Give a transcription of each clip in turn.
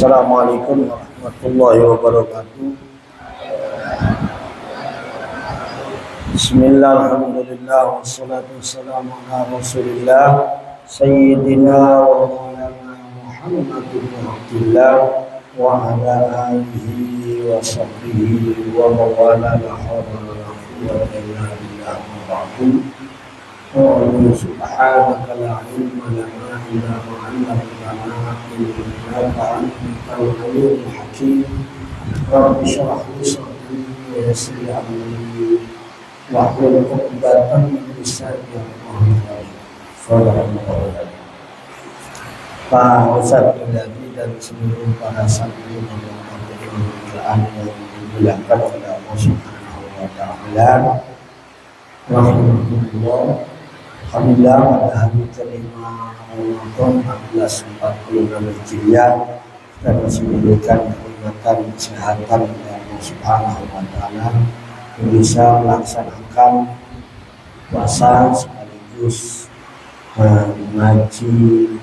Assalamualaikum warahmatullahi wabarakatuh. Bismillah, alhamdulillah, wassalatu wassalamu ala rasulillah Sayyidina wa maulana Muhammad bin Abdillah wa ala alihi wa sahbihi wa mawala la hawla wa la quwwata illa billah wa ba'du. Subhanaka la ilma lana illa ma 'allamtana innaka antal alimul hakim. Rabbi shrah li sadri wa yassir li amri wahlul 'uqdatam min lisani yafqahu qawli. Pak Ustaz Abdi dan seluruh para santri yang dimuliakan oleh Allah Subhanahu wa taala. Alhamdulillah, pada hari kelima Ramadan 1446 Hijriah kita masih diberikan kenikmatan kesehatan oleh Allah Subhanahu wa taala bisa melaksanakan puasa sekaligus mengaji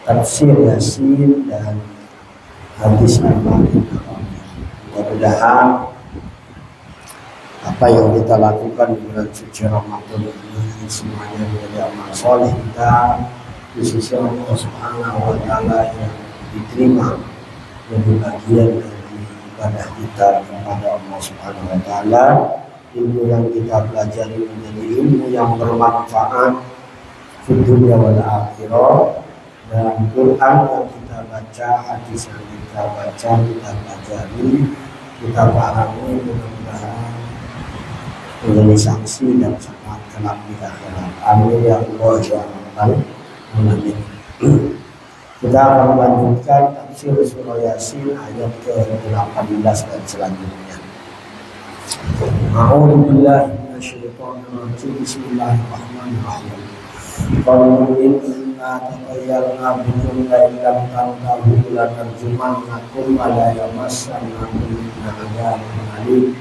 tafsir Yasin dan hadis Arba'in. Mudah-mudahan apa yang kita lakukan di bulan suci Ramadan ini semuanya menjadi amal soleh kita di sisi Allah Subhanahu wa taala yang diterima menjadi bagian dari ibadah kita kepada Allah Subhanahu wa taala. Ilmu yang kita pelajari menjadi ilmu yang bermanfaat di dunia wal akhirah, dan Quran yang kita baca, hadis yang kita baca, kita pelajari, kita pahami, mudah-mudahan menjadi saksi dan syafaat kelak di akhirat. Amin ya Allah ya rabbal alamin. Kita akan melanjutkan tafsir surah Yasin ayat ke-18 dan selanjutnya. A'udzu billahi minasyaitonir rajim. Bismillahirrahmanirrahim. Qalu inna tatayyarna bikum la illam tantahu lanarjumannakum wa la yamassannakum minna adzabun alim.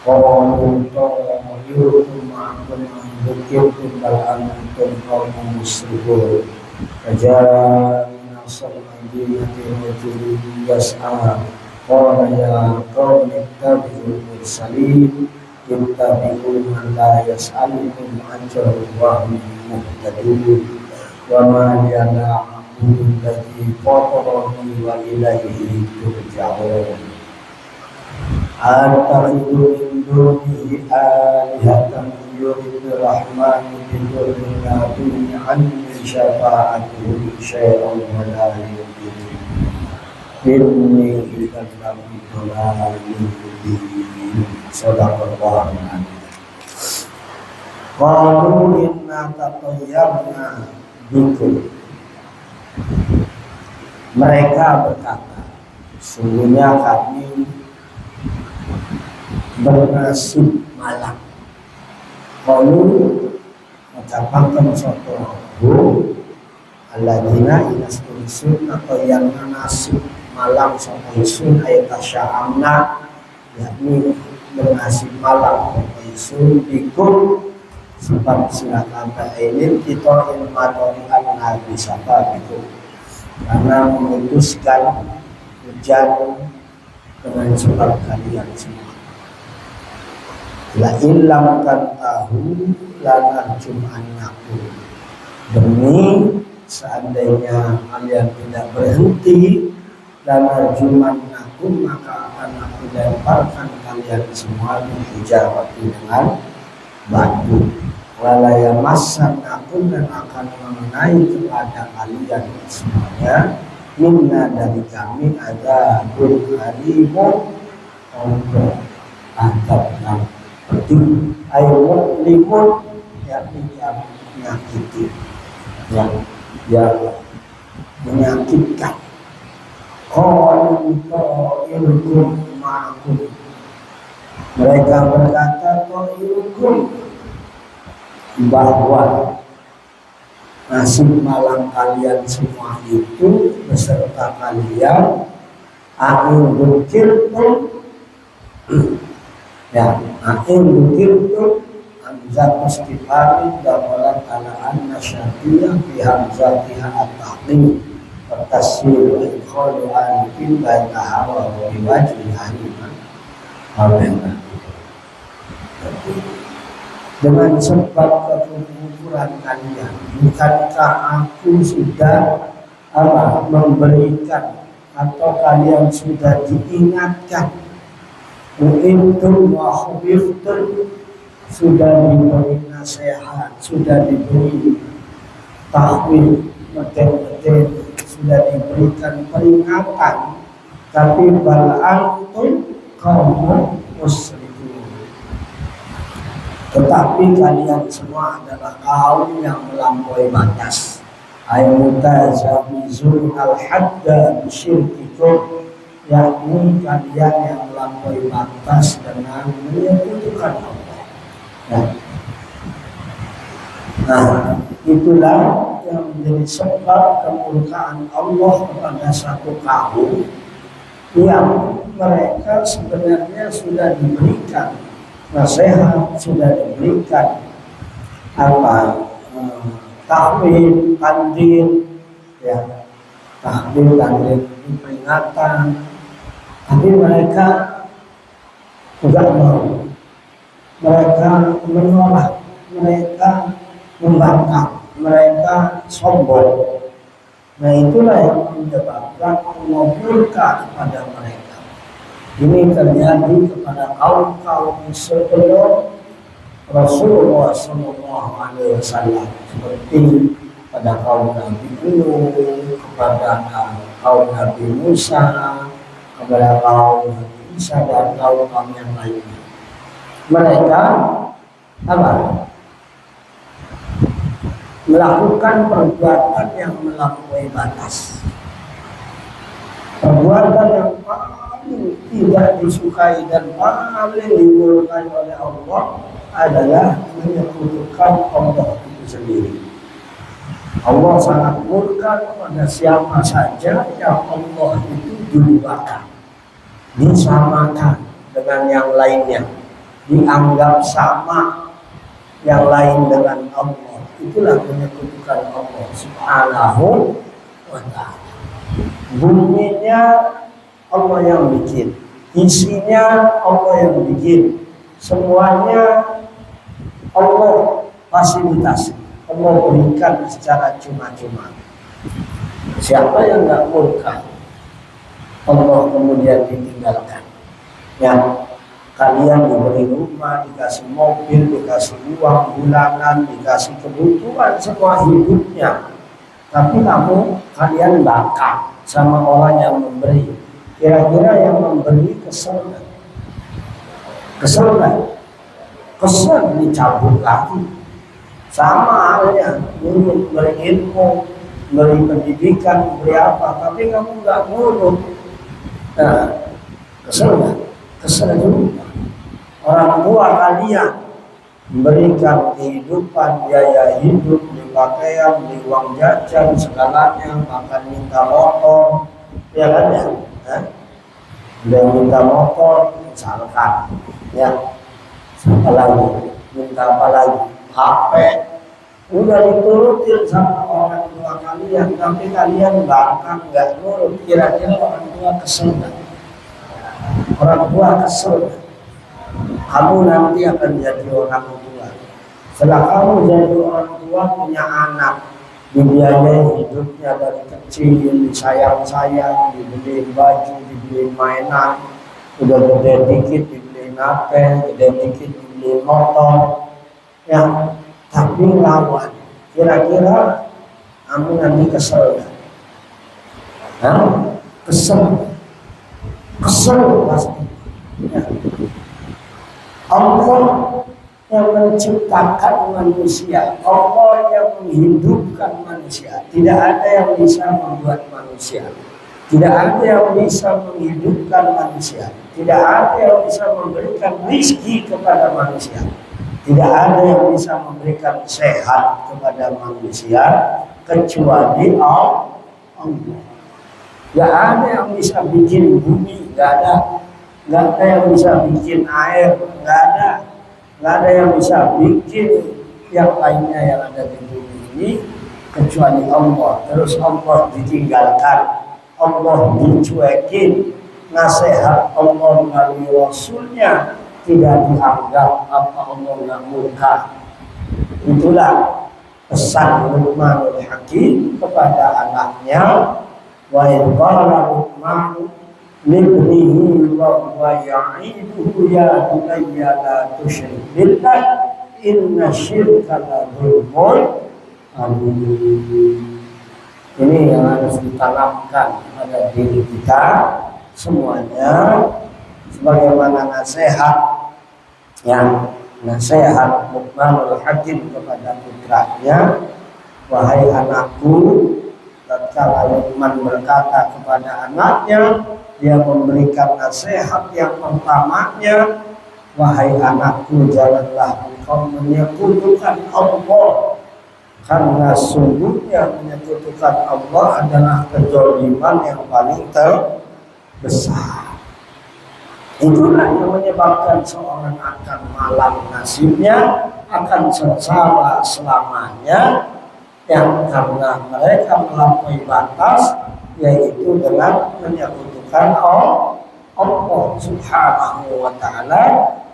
Qalu ta'irukum ma'akum dzikrukum bal antum qaumun musrifun. Faja'a min as-madinati rajulun yas'a qala ya qaumi ittabi'ul mursalin ittabi'u man la yas'alukum ajran wa hum muhtadun wa ma liana alladhi fatarani wa ilayhi turja'un. Attakhidhu min dunihi alihatan yuridu rahmanu bidurrin la tughni anni syafa'atuhum syai'an wa la yughni inni idzan lafi dhalalin mubin. Shadaqallahu al-'azim. Qalu inna tatayyarna bikum. Mereka berkata, sungguhnya kami bernasib malang. Qalu mengucapkan suatu alladzina inastulisun atau yang nasib malam sama isun ayat tasya'amna, yakni bernasib malam sama isun bikum sebab silakan ta'ilin kita ilmadori an-nabi sapa bikum, karena memutuskan hujan dengan sebab kalian semua. La illam tantahu lanarjumannakum, demi seandainya kalian tidak berhenti lanarjumannakum maka akan aku lemparkan kalian semua dihijarati dengan batu. Wala yamassannakum, dan akan mengenai kepada kalian semuanya minna dari kami adzabun alimun, untuk adab yang pedih, ayo limun, yakni yang menyakiti, yang menyakitkan. Qalu ta'irukum ma'akum, mereka berkata ta'irukum, bahwa nasib malang kalian semua itu beserta kalian a'in dzikirtum, ya a'in dzikirtum hamzah istifham dawalat ala anna syartiyah fi hamzatiha at-tahqiq tasir idkhalu alifin bainaha wa biwajhi ahliman awalnya. Dengan sebab kekumpulan kalian, bukankah aku sudah memberikan atau kalian sudah diingatkan, wa khubirtum, sudah diberi nasihat, sudah diberi tahwil, betul-betul sudah diberikan peringatan, tapi bal antum qaumun musyrikun, tetapi kalian semua adalah kaum yang melampaui batas. Mutazabizun al-hadda bisyirkikum, yakni kalian yang melampaui batas dengan menyekutukan Allah. Nah, itulah yang menjadi sebab kemurkaan Allah kepada satu kaum yang mereka sebenarnya sudah diberikan nasihat, sudah diberikan tahwil, tandil, ya, tahwil, tandil, peringatan, tapi mereka tidak mau, mereka menolak, mereka membangkang, mereka sombong. Nah, itulah yang menyebabkan Allah murka kepada mereka. Ini terjadi kepada kaum-kaum sebelum Rasulullah SAW, seperti pada kaum Nabi Nuh, kepada kaum Nabi Musa, kepada kaum Nabi Isa, dan kaum-kaum yang lainnya. Mereka melakukan perbuatan yang melampaui batas, perbuatan yang paling tidak disukai dan paling dimurkai oleh Allah adalah menyekutukan Allah itu sendiri. Allah sangat murka kepada siapa saja yang Allah itu diduakan, disamakan dengan yang lainnya, dianggap sama yang lain dengan Allah. Itulah menyekutukan Allah Subhanahu wa ta'ala. Buminya Allah yang bikin, isinya Allah yang bikin, semuanya Allah fasilitasi, Allah berikan secara cuma-cuma. Siapa yang nggak murka, Allah kemudian ditinggalkan. Ya, kalian diberi rumah, dikasih mobil, dikasih uang bulanan, dikasih kebutuhan semua hidupnya, tapi kamu kalian bakal sama orang yang memberi. Kira-kira yang memberi kesel nggak? Kesel nggak? Kesel dicabut lagi. Sama halnya dulu beri ilmu, beri pendidikan, beri apa, tapi kamu nggak ngurus. Nah, kesel nggak? Kesel juga. Orang tua kalian memberikan kehidupan, biaya hidup, beli pakaian, beli uang jajan, segalanya, bahkan minta motor, ya kan ya? Dia minta motor, misalkan, ya, apa lagi? Minta apa lagi? HP. Udah diturutin sama orang tua kalian, tapi kalian bahkan nggak nurut. Kira-kira orang tua kesel nggak? Orang tua kesel. Kamu nanti akan jadi orang tua. Setelah kamu jadi orang tua, punya anak, dibiayai hidupnya dari kecil, disayang-sayang, dibeliin baju, dibeliin mainan, udah gede dikit dibeliin HP, gede dikit dibeliin motor, ya. Tapi lawan, kira-kira kamu nanti kesel nggak? Kesel pasti. Ya. Allah yang menciptakan manusia, Allah yang menghidupkan manusia. Tidak ada yang bisa membuat manusia, tidak ada yang bisa menghidupkan manusia, tidak ada yang bisa memberikan rezeki kepada manusia, tidak ada yang bisa memberikan sehat kepada manusia kecuali Allah. Gak ada yang bisa bikin bumi, gak ada yang bisa bikin air, gak ada yang bisa bikin yang lainnya yang ada di bumi ini kecuali Allah, terus Allah ditinggalkan, Allah dicuekin, nasihat Allah melalui Rasulnya tidak dianggap, apa Allah nggak murka. Itulah pesan Luqmanul Hakim kepada anaknya. Wa idh qala Luqman libnihi wa huwa ya'iduhu ya bunayya la tusyrik billah inna syirka la dzulmun adzim. Ini yang harus ditanamkan pada diri kita semuanya, sebagaimana nasihat Luqmanul Hakim kepada putranya. Wahai anakku, tatkala Luqman berkata kepada anaknya, dia memberikan nasihat yang pertamanya, wahai anakku, janganlah engkau menyekutukan Allah, karena sungguhnya menyekutukan Allah adalah kezaliman yang paling terbesar. Itulah yang menyebabkan seorang akan malang nasibnya, akan sengsara selamanya, yang karena mereka melampaui batas, yaitu dengan menyekutukan Allah Subhanahu wa Ta'ala,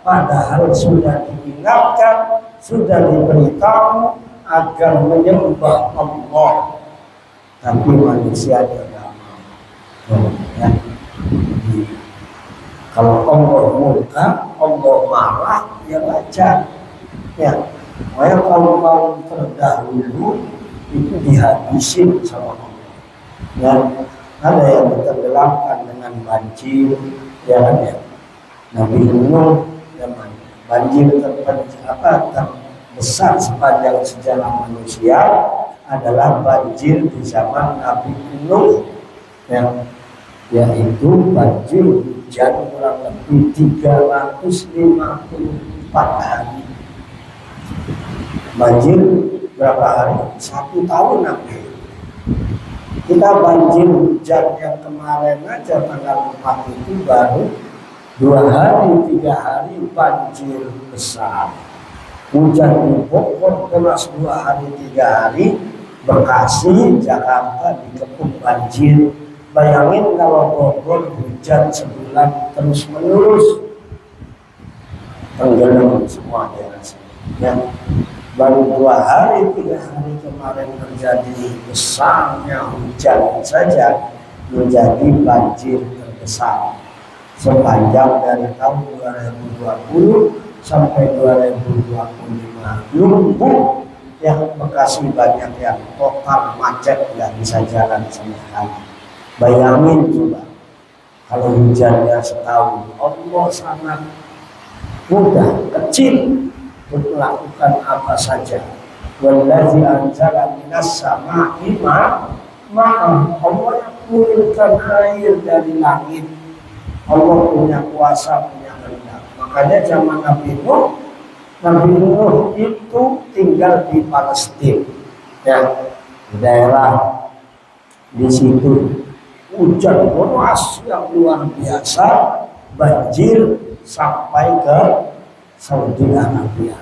padahal sudah diingatkan, sudah diberitahu agar menyembah Allah, tapi manusia tidak mau. Kalau Allah murka, Allah marah, ya wajar. Ya, makanya kalau mau terdahulu itu dihabisin sama Allah. Ya, ada yang ditenggelamkan dengan banjir, ya kan ya. Nabi Nuh zaman banjir terbesar sepanjang sejarah manusia adalah banjir di zaman Nabi Nuh, ya, yaitu banjir hujan kurang lebih 354 hari. Banjir berapa hari? 1 tahun nanti. Kita banjir hujan yang kemarin aja tanggal 4 itu baru 2 hari 3 hari banjir besar. Hujan di Bogor deras 2 hari 3 hari, Bekasi, Jakarta dikepung banjir. Bayangin kalau Bogor hujan sebulan terus menerus, tenggelam semua daerah ya. Baru 2 hari 3 hari kemarin terjadi besarnya hujan saja menjadi banjir terbesar sepanjang dari tahun 2020 sampai 2025. Lumpuh yang Bekasi banyak yang total macet, nggak bisa jalan sama sekali. Bayangin coba kalau hujannya setahun, Allah sangat mudah, kecil untuk melakukan apa saja. Wallazi anzala minas sama'i ma'an, Allah yang menurunkan air dari langit. Allah punya kuasa, punya kehendak. Makanya zaman Nabi Nuh itu tinggal di Palestina, ya, di daerah di situ hujan deras yang luar biasa, banjir sampai ke Saudi Arabia.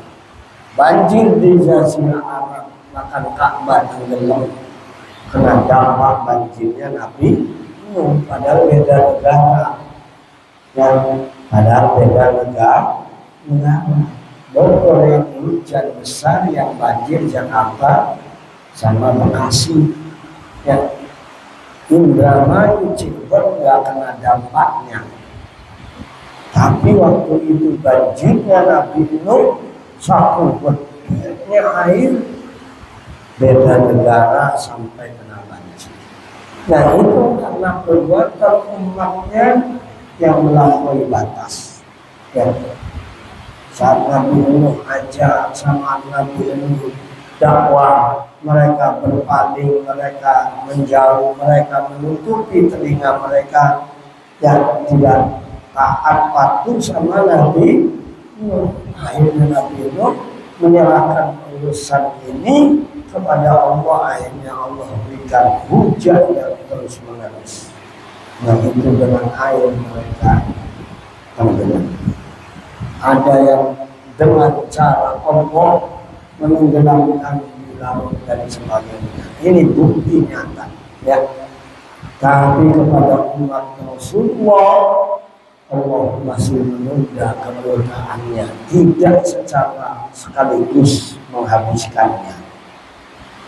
Banjir di Jazirah Arab, bahkan Ka'bah tenggelam kena dampak banjirnya Nabi Nuh. Padahal beda negara, Bogor yang hujan besar, yang banjir Jakarta sama Bekasi, ya. Indramayu, Cirebon nggak kena dampaknya. Tapi waktu itu banjirnya Nabi Nuh, satu bedanya air, beda negara sampai kena banjir. Nah itu karena perbuatan umatnya yang melampaui batas. Ya. Saat Nabi Nuh ajar, sama Nabi Nuh dakwah, mereka berpaling, mereka menjauh, mereka menutupi telinga mereka yang tidak taat patuh sama Nabi Nuh. Akhirnya Nabi Nuh menyerahkan urusan ini kepada Allah. Akhirnya Allah berikan hujan yang terus menerus. Nah itu dengan air mereka tenggelam. Ada yang dengan cara Allah menenggelamkan di larut dan sebagainya. Ini bukti nyata, ya. Tapi kepada umat Rasulullah, Allah masih menunda kemurkaannya, tidak secara sekaligus menghabiskannya.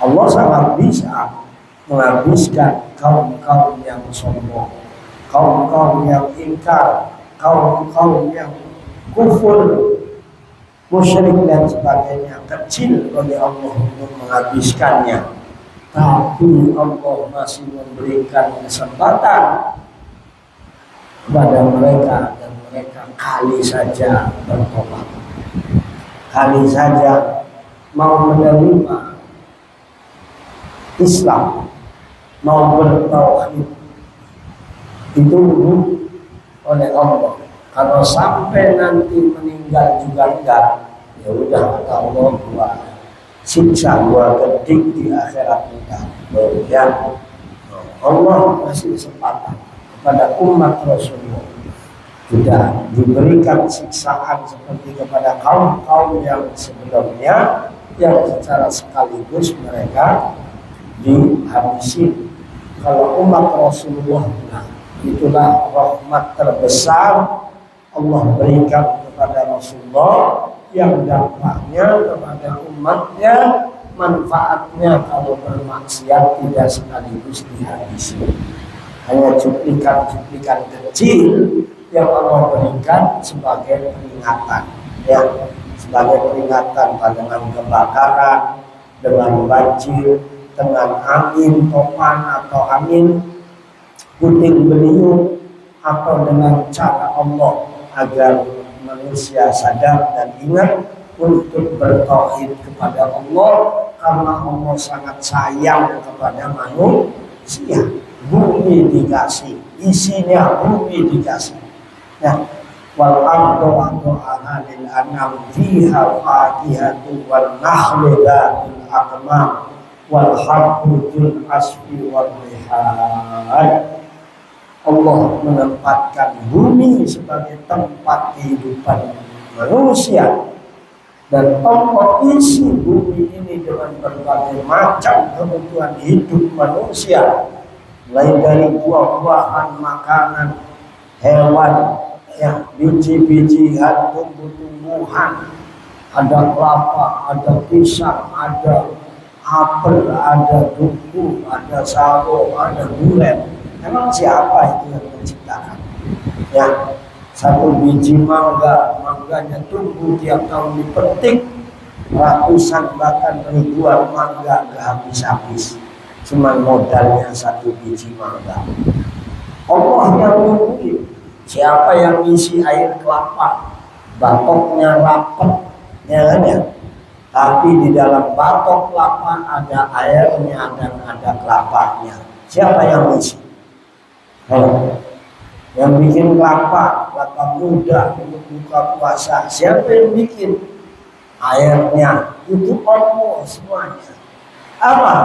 Allah sangat bisa menghabiskan kaum-kaum yang sombong, kaum-kaum yang ingkar, kaum-kaum yang kufur, musyrik dan sebagainya, kecil bagi Allah untuk menghabiskannya. Tapi Allah masih memberikan kesempatan kepada mereka, dan mereka kali saja bertobat, kali saja mau menerima Islam, mau bertauhid, ditunggu oleh Allah. Kalau sampai nanti meninggal juga enggak, ya udah, kata Allah, gua siksa, gua kedik di akhirat enggak. Ya, Allah masih kesempatan kepada umat Rasulullah. Sudah diberikan siksaan seperti kepada kaum-kaum yang sebelumnya, yang secara sekaligus mereka dihabisi. Kalau umat Rasulullah, nah, itulah rahmat terbesar Allah berikan kepada Rasulullah, yang dampaknya kepada umatnya, manfaatnya kalau bermaksiat tidak sekaligus dihabisi. Hanya cuplikan-cuplikan kecil yang Allah berikan sebagai peringatan, ya, sebagai peringatan dengan kebakaran, dengan banjir, dengan angin topan atau angin puting beliung, atau dengan cara Allah agar manusia sadar dan ingat untuk bertauhid kepada Allah, karena Allah sangat sayang kepada manusia. Bumi dikasih, isinya bumi dikasih. Ya, wal ardu wa'du'aha lil anam fiha faqihatu wal nakhlu dhatul aqmam wal habbu dzul asfi wal rihal. Allah menempatkan bumi sebagai tempat kehidupan manusia, dan Allah isi bumi ini dengan berbagai macam kebutuhan hidup manusia, mulai dari buah-buahan, makanan, hewan, ya, biji-bijian, tumbuh-tumbuhan, ada kelapa, ada pisang, ada apel, ada duku, ada sawo, ada durian. Emang siapa itu yang menciptakan? Ya, satu biji mangga, mangganya tumbuh tiap tahun dipetik, ratusan bahkan ribuan mangga gak habis-habis. Cuma modalnya satu biji mangga. Allah yang mungkin. Siapa yang ngisi air kelapa? Batoknya rapat, ya kan ya? Tapi di dalam batok kelapa ada airnya dan ada kelapanya. Siapa yang ngisi? Yang bikin kelapa muda untuk buka puasa, siapa yang bikin? Airnya itu Allah semuanya. Apa?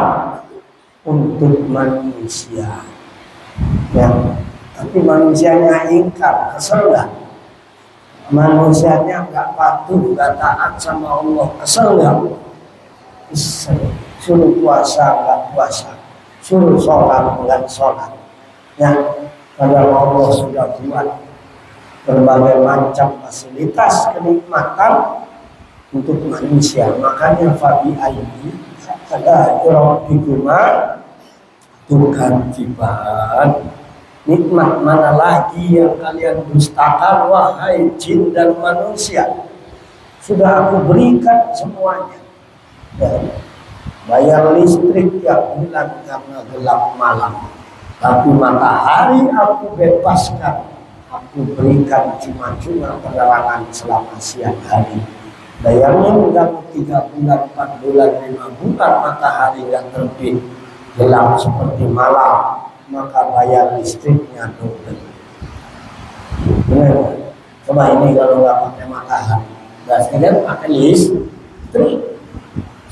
Untuk manusia. Ya, tapi manusianya ingkar, kesel gak? Manusianya gak patuh, gak taat sama Allah, kesel gak? Kesel. Suruh puasa gak puasa, suruh sholat gak sholat. Ya, padahal Allah sudah buat berbagai macam fasilitas kenikmatan untuk manusia. Makanya Fabi Aini ada Rabbikuma tukadziban. Nikmat mana lagi yang kalian dustakan, wahai jin dan manusia? Sudah aku berikan semuanya. Ya, bayar listrik tiap bulan karena gelap malam. Tapi matahari aku bebaskan, aku berikan cuma-cuma penerangan selama siang hari. Bayangin kamu 3 bulan, 4 bulan, 5 bulan matahari yang terbit, gelap seperti malam, maka bayar listriknya double. Benar? Coba ini kalau nggak pakai matahari, berarti kan pakai listrik.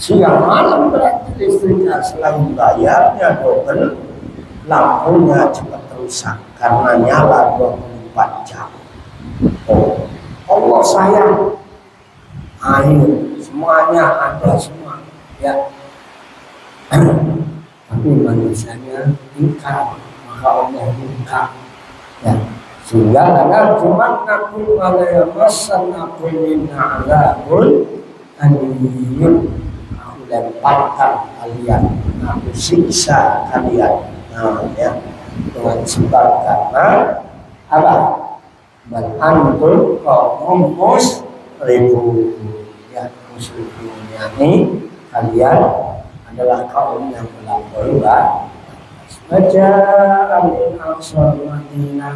Siang malam berarti listriknya selain bayarnya double, lampunya cepat rusak karena nyala 24 jam. Oh, Allah sayang. Air semuanya ada semua, ya. Tapi manusianya ingkar, maka Allah ingkar. Ya, sehingga karena cuma nakul alayamassan nakul minna azabun aniyun, aku lemparkan kalian, aku siksa kalian. Nah, ya, dengan sebab karena apa? Bal antum kaum musrifun, ya, musrifun ini kalian adalah kaum yang melampaui baca amin angsal Madinah,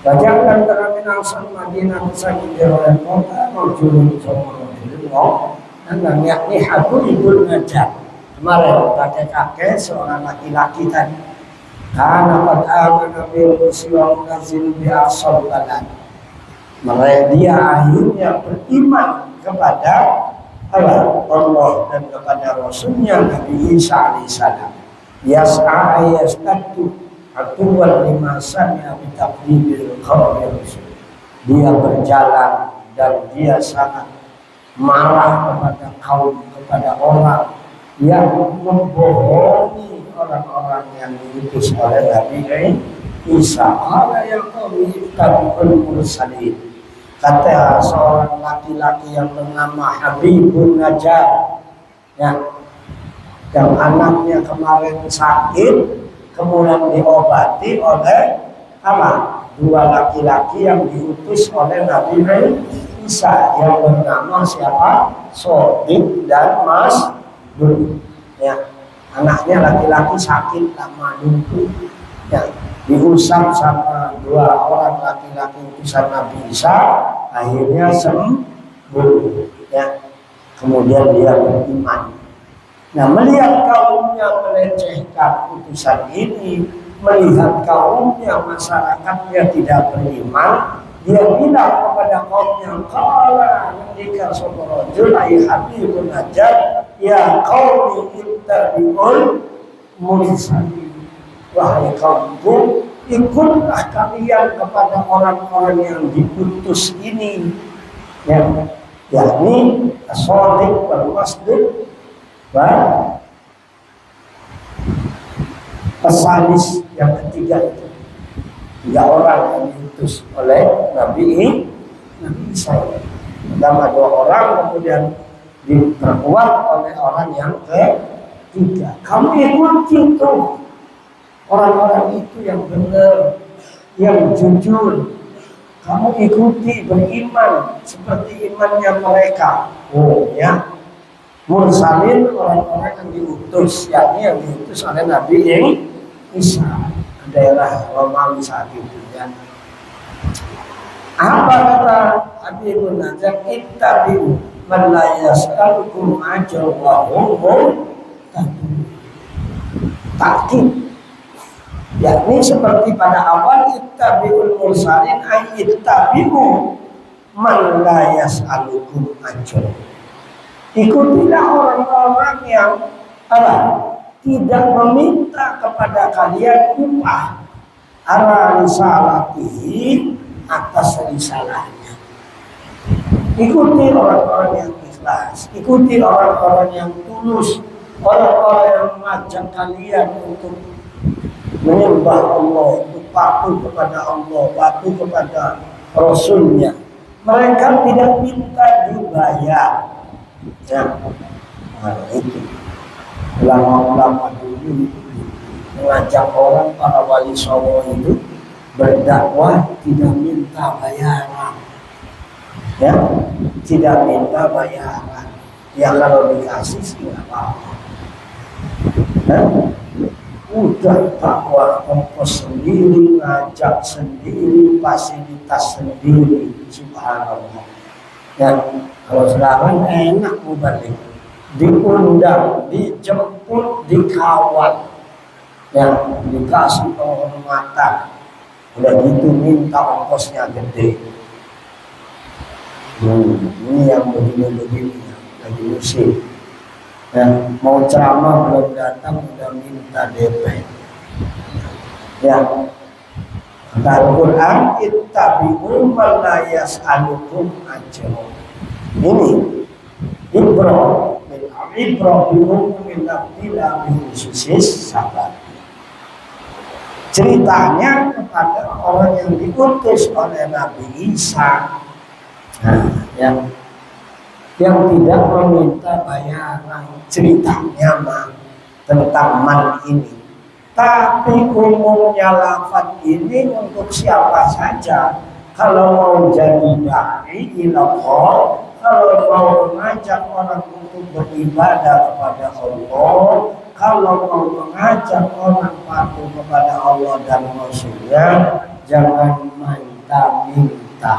baca antara min angsal Madinah sakit oleh kota mujurun semua mujurun dan yakni Habibul Najjar. Kemarin kakek-kakek seorang laki-laki tadi, karena pada amana bil muslim nazil bi asal balan, mereka dia akhirnya beriman kepada Allah dan kepada Rasulnya Nabi Isa alaihissalam. Yas'a yastatu atuwal lima sami'a bi taqdibil qawli Rasul. Dia berjalan dan dia sangat marah kepada kaum, kepada orang yang membohongi orang-orang yang diutus oleh Nabi Isa. Qala ya qaumi ittabi'ul mursalin. Kata seorang laki-laki yang bernama Habibun Najjar, ya, yang anaknya kemarin sakit, kemudian diobati oleh apa? Dua laki-laki yang diutus oleh Nabi Isa yang bernama siapa? Sodik dan Masdud. Ya, anaknya laki-laki sakit lama lumpuh. Ya, diusap sama dua orang laki-laki utusan Nabi Isa, akhirnya sembuh. Ya, kemudian dia beriman. Nah, melihat kaumnya melecehkan utusan ini, melihat kaumnya masyarakatnya tidak beriman, dia bilang kepada kaumnya, qala ketika seorang julai Habibun Najjar, ya qaumi ittabi'ul mursalin. Wahai kaumku, ikutlah kalian kepada orang-orang yang diutus ini, ya, yakni As-Shadiq wal Masduq wa As-Salis, yang ketiga itu, tiga orang yang diutus oleh Nabi Isa. Pertama dua orang, kemudian diperkuat oleh orang yang ketiga. Kamu ikuti tuh orang-orang itu yang benar, yang jujur. Kamu ikuti, beriman seperti imannya mereka. Oh ya, mursalin, orang-orang yang diutus, yakni yang diutus oleh Nabi Isa ke daerah Romawi saat itu. Ya. Apa kata Habibun Najjar? Ittabi'u man la yas'alukum ajran wa hum muhtadun. Takkid, yakni seperti pada awal ittabi'ul mursalin, ay ittabi'u man la yas'alukum ajran. Ikutilah orang-orang yang tidak meminta kepada kalian upah, ala risalatihi, atas risalahnya. Ikuti orang-orang yang ikhlas, ikuti orang-orang yang tulus, orang-orang yang mengajak kalian untuk menyembah Allah, untuk patuh kepada Allah, patuh kepada Rasulnya. Mereka tidak minta dibayar. Ya, nah, itu ulama-ulama dulu mengajak orang, para wali songo itu berdakwah tidak minta bayaran. Ya, tidak minta bayaran. Ya kalau dikasih sih nggak apa-apa. Ya, udah dakwah ongkos sendiri, ngajak sendiri, fasilitas sendiri, subhanallah. Ya, kalau sekarang enak mubalik, diundang, dijemput, dikawal, ya, dikasih penghormatan, udah gitu minta ongkosnya gede. Ini yang begini-begini lagi musim. Ya, mau ceramah belum datang udah minta DP. Ya, kata Al-Quran, ittabi'u man la yas'alukum ajran. Ini ibrah min ibrah bihukumin nabila bihususis sabar. Ceritanya kepada orang yang diutus oleh Nabi Isa, yang tidak meminta bayaran, ceritanya tentang man ini. Tapi umumnya lafaz ini untuk siapa saja. Kalau mau jadi dai ilallah, kalau mau mengajak orang untuk beribadah kepada Allah, kalau mau mengajak orang patuh kepada Allah dan Rasulnya, jangan minta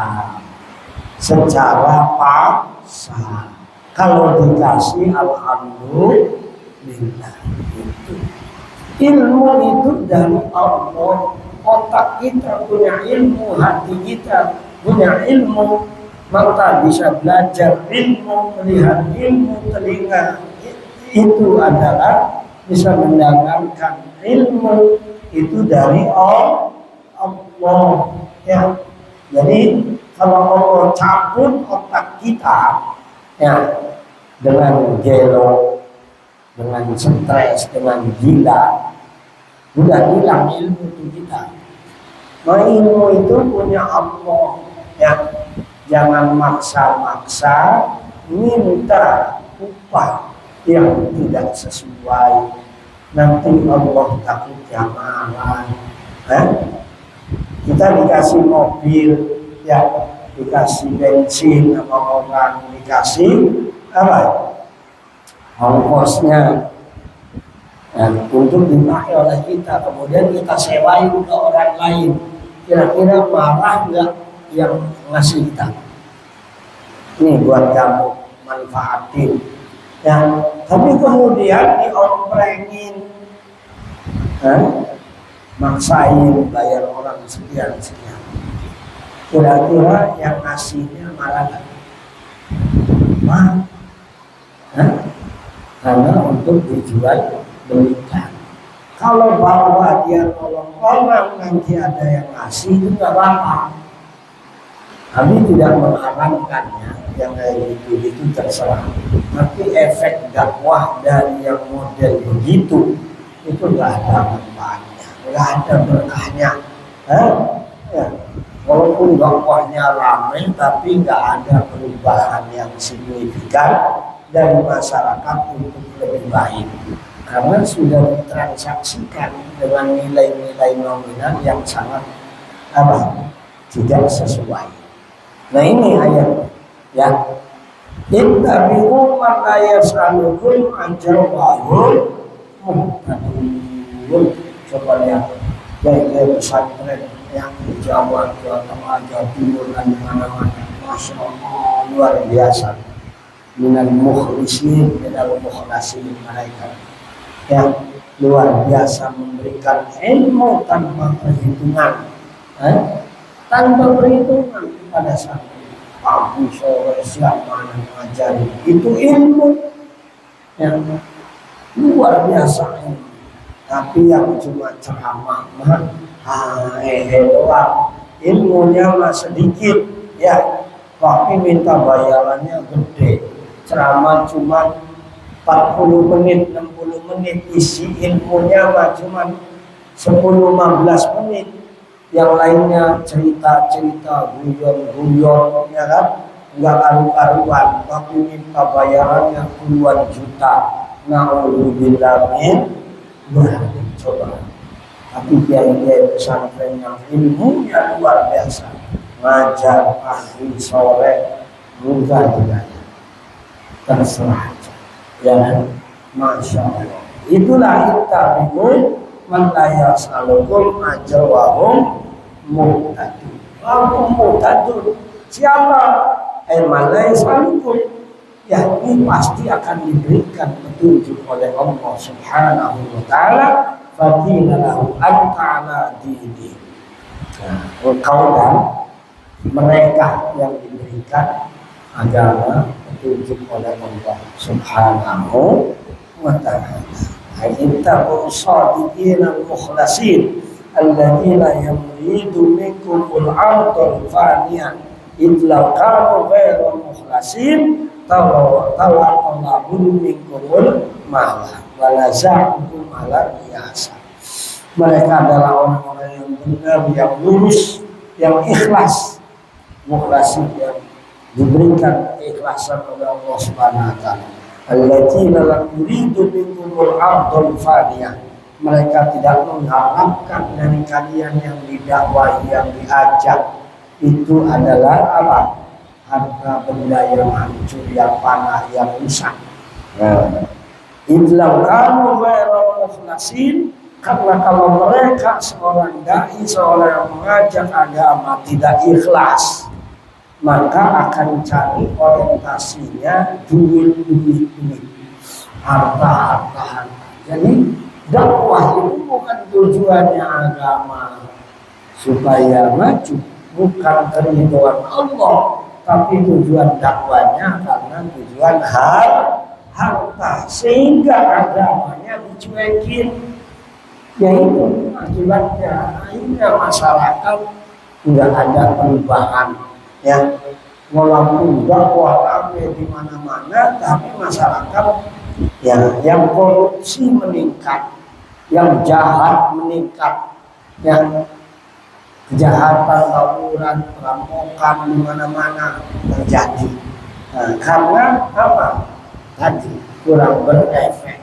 secara paksa. Kalau dikasih alhamdulillah. Ilmu itu dari Allah. Otak kita punya ilmu, hati kita punya ilmu, mata bisa belajar ilmu, melihat ilmu, telinga itu adalah bisa mendengarkan ilmu itu dari Allah. Ya. Jadi kalau Allah cabut otak kita, ya, dengan gelo, dengan stres, dengan gila, udah hilang ilmu itu kita. Nah, ilmu itu punya Allah, ya. Jangan maksa-maksa minta upah yang tidak sesuai. Nanti Allah takutnya marah. Kita dikasih mobil, ya, dikasih bensin sama orang, dikasih apa? Ongkosnya. Untuk dipakai oleh kita, kemudian kita sewain ke orang lain. Kira-kira marah nggak yang ngasih kita? Ini buat kamu, manfaatin. Ya, tapi kemudian diomprengin, maksain bayar orang sekian. Kira-kira yang ngasihnya marah nggak? Karena untuk dijual belikan. Kalau bahwa dia nolong orang nanti ada yang ngasih, itu nggak apa-apa. Kami tidak mengharamkannya, yang kayak gitu terserah. Tapi efek dakwah dari yang model begitu itu nggak ada manfaatnya, nggak ada berkahnya. Ya. Walaupun dakwahnya ramai, tapi nggak ada perubahan yang signifikan dari masyarakat untuk lebih baik. Karena sudah ditransaksikan dengan nilai-nilai nominal yang sangat tidak sesuai. Nah ini ayat, ya. Ittabi'u man la yas'alukum ajran wa hum muhtadun. Coba lihat gaya pesantren yang di Jawa, Jawa Tengah, Jawa Timur dan mana-mana, masya Allah luar biasa. Minal mukhlisin, minal mukhlasin mereka yang luar biasa memberikan ilmu tanpa perhitungan, tanpa perhitungan pada saat pagi, sore, siang, malam mengajari itu ilmu yang luar biasa. Tapi yang cuma ceramah doang, ilmunya mah sedikit, ya, tapi minta bayarannya gede. Ceramah cuma 40 menit, 60 menit, isi ilmunya mah cuma 10-15 menit. Yang lainnya cerita-cerita, guyon-guyon, ya kan? Enggak karu-karuan, tapi minta bayarannya puluhan juta. Na'udzubillah min dzalik. Coba. Tapi kiai-kiai pesantren yang ilmunya luar biasa, ngajar pagi sore, enggak juga. Terserah aja. Ya, masya Allah. Itulah ittabi'u man la yas'alukum ajran wa hum muhtadun. Muhtadun. Siapa? Man la yas'alukum. Ya, ini pasti akan diberikan petunjuk oleh Allah Subhanahu wa taala. Fadina lahu an-ta'ala dini. Kau dan mereka yang diberikan agama petunjuk oleh Allah Subhanahu wa ta'ala. Ittaqu shadiqina al-mukhlasin alladziina yuridu minkumul 'ardal faniyah idza kanu ghairu mukhlasin talabun minkumul malah walazakum ala biasa. Mereka adalah orang-orang yang benar, yang lurus, yang ikhlas, mukhlasi, yang diberikan keikhlasan oleh Allah Subhanahu wa taala. Alladzina lam yuridu minkumul ardhal faniyah. Mereka tidak mengharapkan dari kalian yang didakwahi, yang diajak itu adalah apa? Harta benda yang hancur, yang panah, yang rusak. Idlau kanu ghairu mukhlasin, karena kalau mereka seorang dai, seorang yang mengajak agama tidak ikhlas, maka akan cari orientasinya duit, harta. Jadi dakwah itu bukan tujuannya agama supaya maju, bukan keridhaan Allah, tapi tujuan dakwanya karena tujuan harta, sehingga agamanya dicuekin. Yaitu akibatnya akhirnya masyarakat tidak ada perubahan, ya. Walaupun dakwah rame di mana-mana, tapi masyarakat ya yang korupsi meningkat, yang jahat meningkat, yang kejahatan, tawuran, perampokan di mana-mana terjadi. Nah, karena apa? Tadi kurang berefek.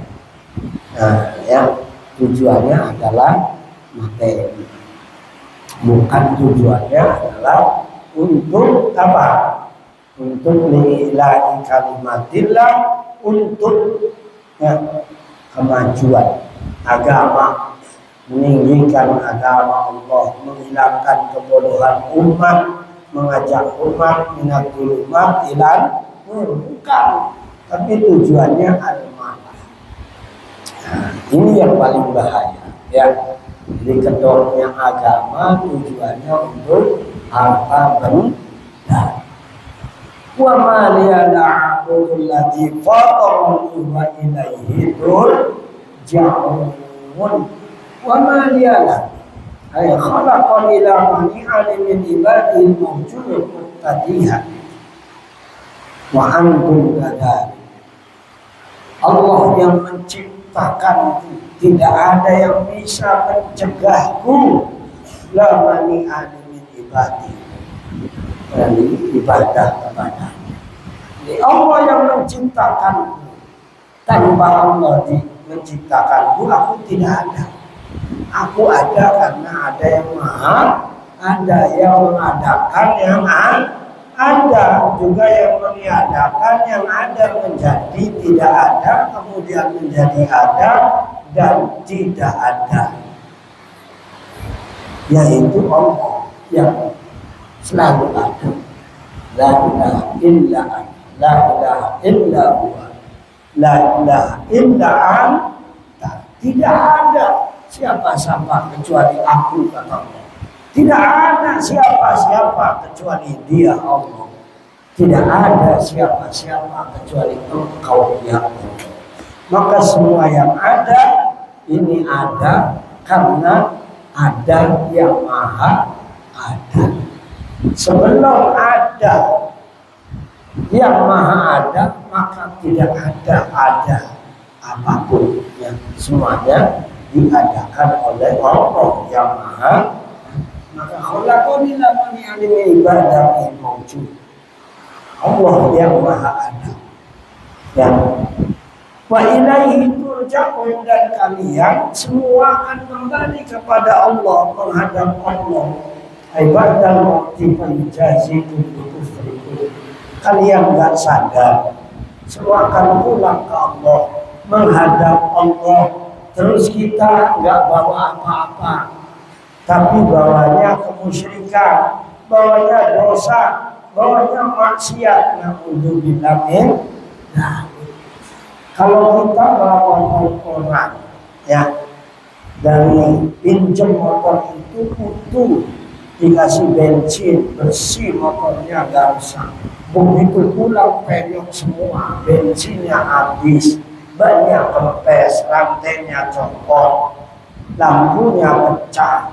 Nah, ya. Tujuannya adalah materi, bukan tujuannya adalah untuk apa? Untuk lillahi kalimatillah, untuk ya, kemajuan agama, meninggikan agama Allah, menghilangkan kebodohan umat, mengajak umat minatul umat ilal nur, bukan, tapi tujuannya al-malah. Ini yang paling bahaya, ya. Jadi kedoknya agama tujuannya untuk harta benda. Wa ma liya'budul ladzi fatara wa ilaihi turja'un. Wa ma liya'la ay khalaqa ila mani'an min ibadil mawjud muqtadiha wa antum kadzalik. Allah yang menciptakan, tidak ada yang bisa mencegahku. La mani'an min ibadi, dari ibadah kepada Allah yang menciptakanku. Tanpa Allah menciptakanku, aku tidak ada. Aku ada karena ada yang maha, ada yang mengadakan yang ada, juga yang meniadakan yang ada menjadi tidak ada, kemudian menjadi ada dan tidak ada, yaitu Allah yang selalu ada. La ilaha illa anta, la ilaha illa huwa, la ilaha illa anta. Tidak ada siapa-siapa kecuali aku, kata Allah. Tidak ada siapa-siapa kecuali Dia, Allah. Tidak ada siapa-siapa kecuali Engkau, ya Allah. Maka semua yang ada ini ada karena ada yang maha ada. Sebelum ada yang maha ada, maka tidak ada apapun, yang semuanya diadakan oleh Allah yang maha. Maka khalaqani lamani alimi ibadah mawjud. Allah yang maha ada. Dan wa ilaihi turja'un, dan kalian semua akan kembali kepada Allah, menghadap Allah. Ibadah mawjud jazikum kufrikum. Kalian enggak sadar, semua akan pulang ke Allah, menghadap Allah. Terus kita enggak bawa apa-apa, tapi bawanya kemusyrikan, bawanya dosa, bawanya maksiat. Na'udzubillah min. Nah, kalau kita bawa motoran, ya, dari pinjam motor itu utuh, dikasih bensin bersih, motornya gak usah. Begitu pulang penyok semua, bensinnya habis, banyak kempes, rantainya copot, lampunya pecah.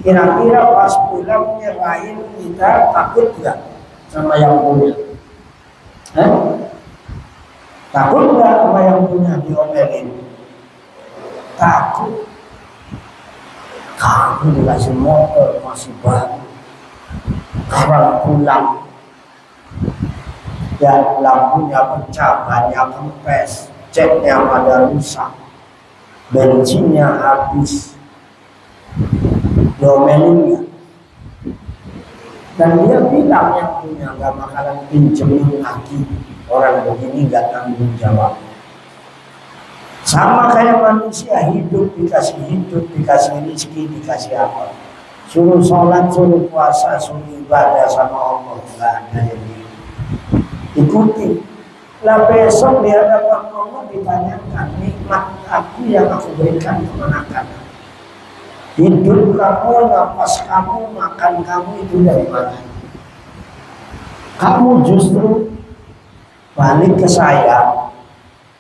Kira-kira pas pulang nyerahin kita takut gak sama yang punya? Takut nggak sama yang punya diomelin? Takut. Kamu dikasih motor masih baru, kapan pulang ya lampunya pecah, bannya kempes, ceknya pada rusak, bensinnya habis, diomelin nggak? Dan dia bilang yang punya nggak bakalan pinjemin lagi, orang begini nggak tanggung jawab. Sama kayak manusia, hidup, dikasih rezeki, dikasih apa? Suruh sholat, suruh puasa, suruh ibadah sama Allah, nggak ada yang ikuti. Lah besok di hadapan Allah ditanyakan nikmat aku yang aku berikan kemana-mana. Hidup kamu, nafas kamu, makan kamu itu dari mana? Kamu justru balik ke saya,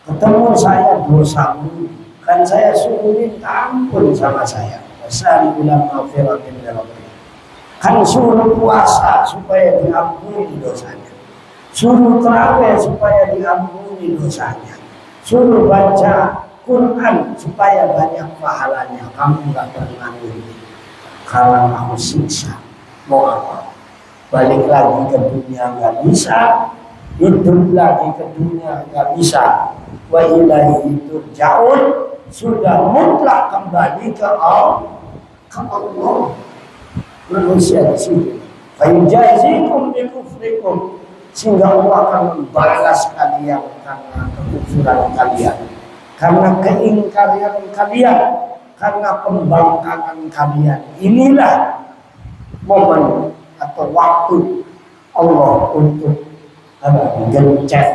ketemu saya dosamu, kan saya suruh minta ampun sama saya. Wasari bilang maafiratin dalamnya. Kan suruh puasa supaya diampuni dosanya, suruh tarawih supaya diampuni dosanya, suruh baca Quran supaya banyak pahalanya. Kamu nggak pernah ini, kalau aku siksa mau apa? Balik lagi ke dunia nggak bisa, hidup lagi ke dunia nggak bisa. Wa ilaihi turja'un, sudah mutlak kembali ke Allah. Manusia di sini. Fayujazikum bi kufrikum, sehingga Allah akan membalas kalian karena kekufuran kalian, karena keingkaran kalian, karena pembangkangan kalian. Inilah momen atau waktu Allah untuk gencet,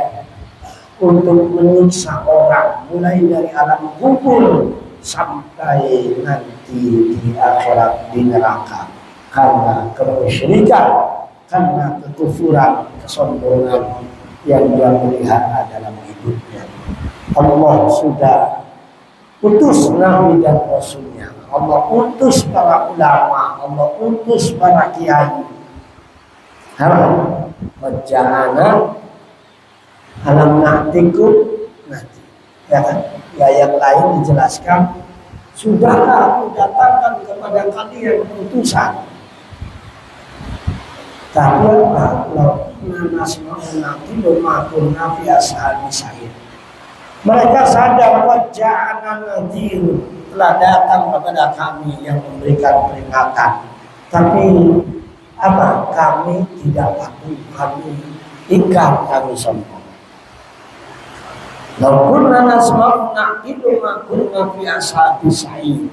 untuk menyiksa orang, mulai dari alam kubur sampai nanti di akhirat di neraka, karena kemusyrikan, karena kekufuran, kesombongan yang dia pelihara dalam hidupnya. Allah sudah utus Nabi dan Rasulnya, Allah utus para ulama, Allah utus para kiai. Wajahana alam na'tikum nanti, ya kan? Di ayat lain dijelaskan, sudahlah aku datangkan kepada kalian utusan. Tapi kalau nanti bermakun nabi ashabi sa'id, mereka sadar wajahana nadir, telah datang kepada kami yang memberikan peringatan. Tapi apa? Kami tidak patuh, kami ingkar, kami sombong. Lakunna nasma'u naqilu ma kunna fi ashabi sa'id.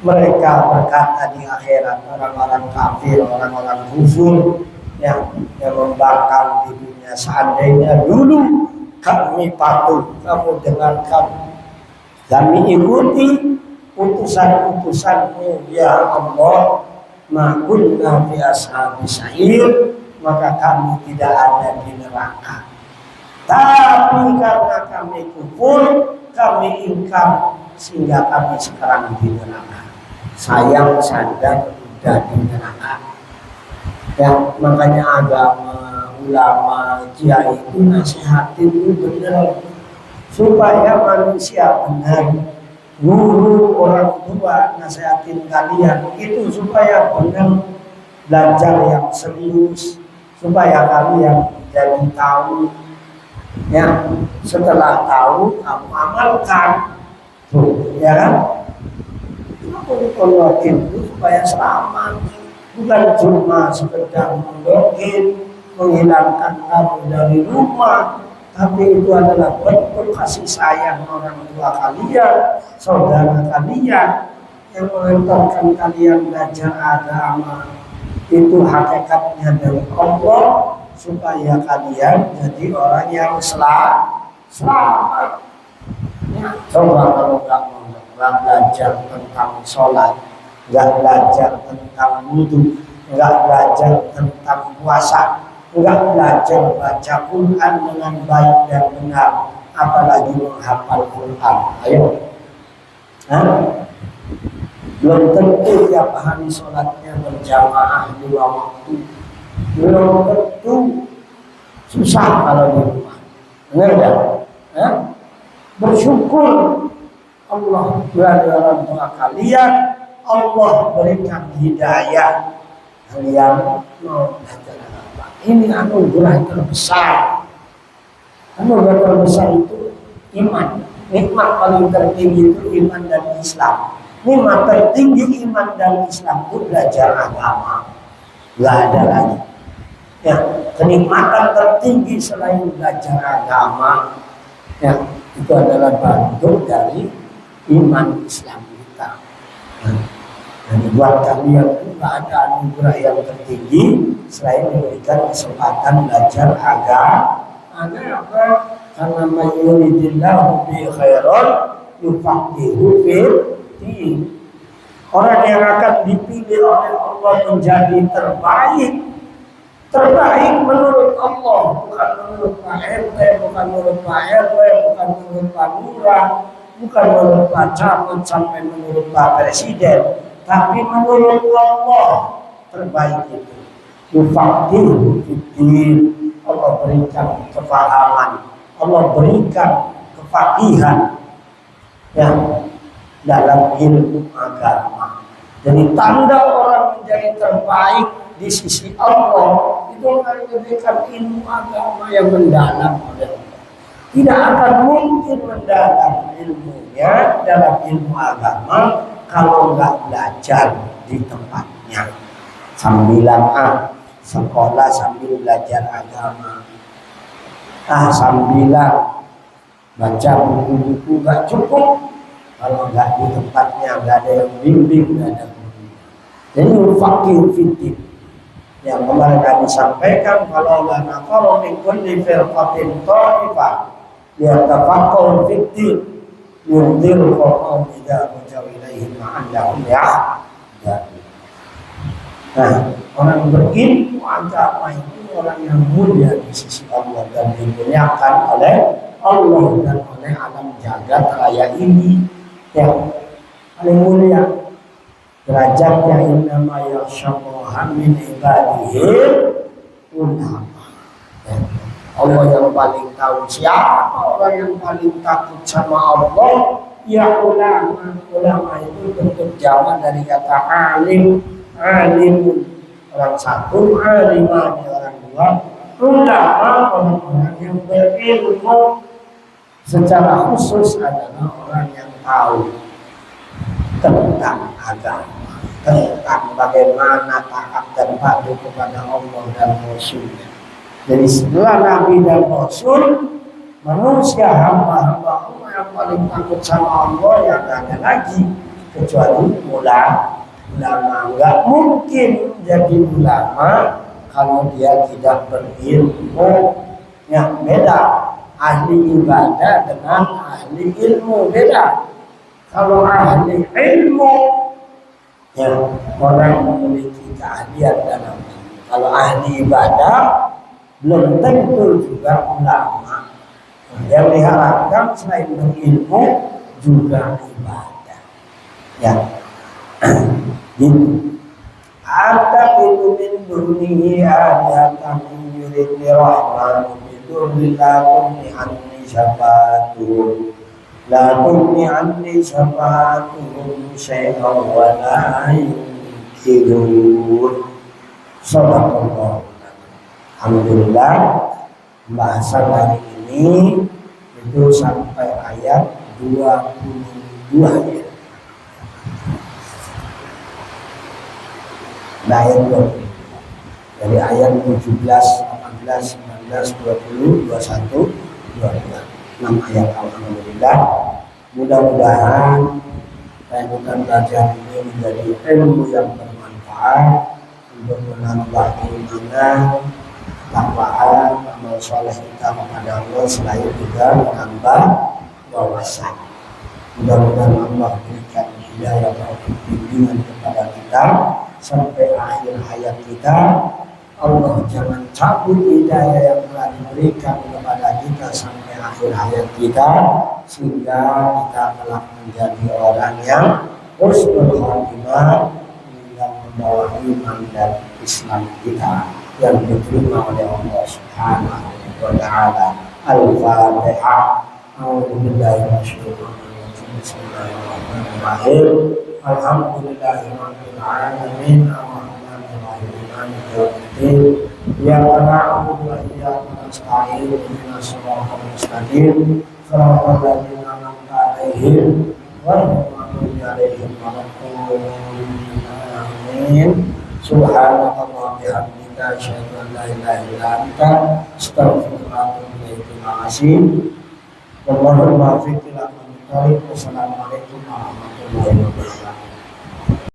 Mereka berkata di akhirat, orang-orang kafir, orang-orang kufur yang membangkang di dunia, seandainya dulu kami patuh, kamu dengarkan, kami ikuti utusan-utusanmu ya Allah, ma kunna fi ashabi sa'id, maka kami tidak ada di neraka. Tapi karena kami kufur, kami ingkar, sehingga kami sekarang di neraka. Sayang sadar sudah di neraka. Ya, makanya agama, ulama, kiai itu nasihatin itu benar, supaya manusia benar. Guru, orang tua nasihatin kalian itu supaya benar, belajar yang serius, supaya kalian jadi tahu. Ya, setelah tahu kamu amalkan, tuh, ya kan? Aku dikondokin itu supaya selamat, bukan cuma sekedar mendokin, menghilangkan kamu dari rumah, tapi itu adalah bentuk kasih sayang orang tua kalian, saudara kalian, yang mengantarkan kalian belajar agama. Itu hakikatnya dari Allah, supaya kalian jadi orang yang selamat. Ya, coba kalau nggak belajar tentang sholat, nggak belajar tentang wudhu, nggak belajar tentang puasa, nggak belajar baca Quran dengan baik dan benar, apalagi menghafal Quran. Ayo, belum tentu tiap hari sholatnya berjamaah 2 waktu. Belum tentu, susah kalau di rumah. Benar ya? ya, bersyukur Allah berada dalam doa kalian, Allah berikan hidayah kalian mau belajar apa. Ini anugerah terbesar. Anugerah terbesar itu iman. Nikmat paling tertinggi itu iman dan Islam. Nikmat tertinggi iman dan Islam itu belajar agama. Gak ada lagi. Ya, kenikmatan tertinggi selain belajar agama, ya, itu adalah bentuk dari iman Islam kita. Jadi buat kalian itu gak ada anugerah yang tertinggi selain memberikan kesempatan belajar agama. Apa? Karena mayuridillahu bi khairan yufaqihu fiddin. Orang yang akan dipilih oleh Allah menjadi terbaik menurut Allah, bukan menurut Pak RT, bukan menurut Pak RW, bukan menurut Pak Lurah, bukan menurut Pak Camat sampai menurut Pak Presiden, tapi menurut Allah terbaik itu. Yufaqihu fiddin. Allah berikan kefahaman, Allah berikan kefaqihan yang dalam ilmu agama. Jadi tanda orang menjadi terbaik di sisi Allah itu akan diberikan ilmu agama yang mendalam oleh Allah. Tidak akan mungkin mendalam ilmunya dalam ilmu agama kalau nggak belajar di tempatnya. Sambilan sekolah sambil belajar agama. Sambilan baca buku-buku nggak cukup kalau nggak di tempatnya, nggak ada yang bimbing, nggak ada guru. Jadi faqih fiddin yang kemarin kami sampaikan, kalau la nafaru min kulli firqatin ta'ifah liyatafaqahu fiddin yunziru qawmahum idza raja'u ilaihim ma'annahum ya'lamun. Nah, orang berilmu agama itu orang yang mulia di sisi Allah dan dimuliakan oleh Allah dan oleh alam jagat raya ini. Yang paling mulia derajatnya innama yakhshallaha min ibadihi ulama. Allah yang paling tahu siapa orang yang paling takut sama Allah, ya ulama. Ulama itu bentuk jamak dari kata alim. Alim orang satu, alimani orang dua. Ulama orang-orang yang berilmu secara khusus adalah orang yang tahu tentang agama, tentang bagaimana taat dan patuh kepada Allah dan Rasulnya. Jadi setelah Nabi dan Rasul, manusia hamba-hamba Allah yang paling takut sama Allah yang tidak ada lagi kecuali ulama. Nggak mungkin jadi ulama kalau dia tidak berilmu. Yang beda ahli ibadah dengan ahli ilmu, beda. Kalau ahli ilmu, ya orang memiliki keahlian dalam ilmu. Kalau ahli ibadah, belum tentu juga ulama. Yang diharapkan selain berilmu juga ibadah. Ya, gitu. Ataqidu min dunihi alihatan yuridni rahmanu bidurri la tughni anni syafa'atuhum la tughni anni syafa'atuhum syai'an wa la yunkirun. Sadaqallah. Alhamdulillah, pembahasan hari ini itu sampai ayat 22 ya. Ayat 20. Dari ayat 17, 18, 19, 20, 21, 22. 6 ayat. Alhamdulillah. Mudah-mudahan lanjutan belajar ini menjadi ilmu yang bermanfaat untuk menambah keimanan, takwaan, amal soleh kita kepada Allah, selain juga menambah wawasan. Mudah-mudahan Allah berikan hidayah dan bimbingan kepada kita sampai akhir hayat kita. Allah jangan cabut hidayah yang telah diberikan kepada kita sampai akhir hayat kita, sehingga kita telah menjadi orang yang husnul khatimah, yang membawa iman dan Islam kita yang diterima oleh Allah Subhanahu wa ta'ala. Al-Fatihah. Bismillahirrahmanirrahim. Alhamdulillahirabbil alamin. Arrahmanirrahim. Maliki yaumiddin. Iyyaka na'budu wa iyyaka nasta'in. Ihdinas siratal mustaqim. Shiratal ladzina an'amta 'alaihim ghairil maghdubi 'alaihim waladdallin. Amin. Subhanallah bihamdika asyhadu an la ilaha illa anta astaghfiruka wa atubu ilaik. Terima kasih. Wallahul muwaffiq ila aqwamit thoriq. Wassalamualaikum warahmatullahi wabarakatuh.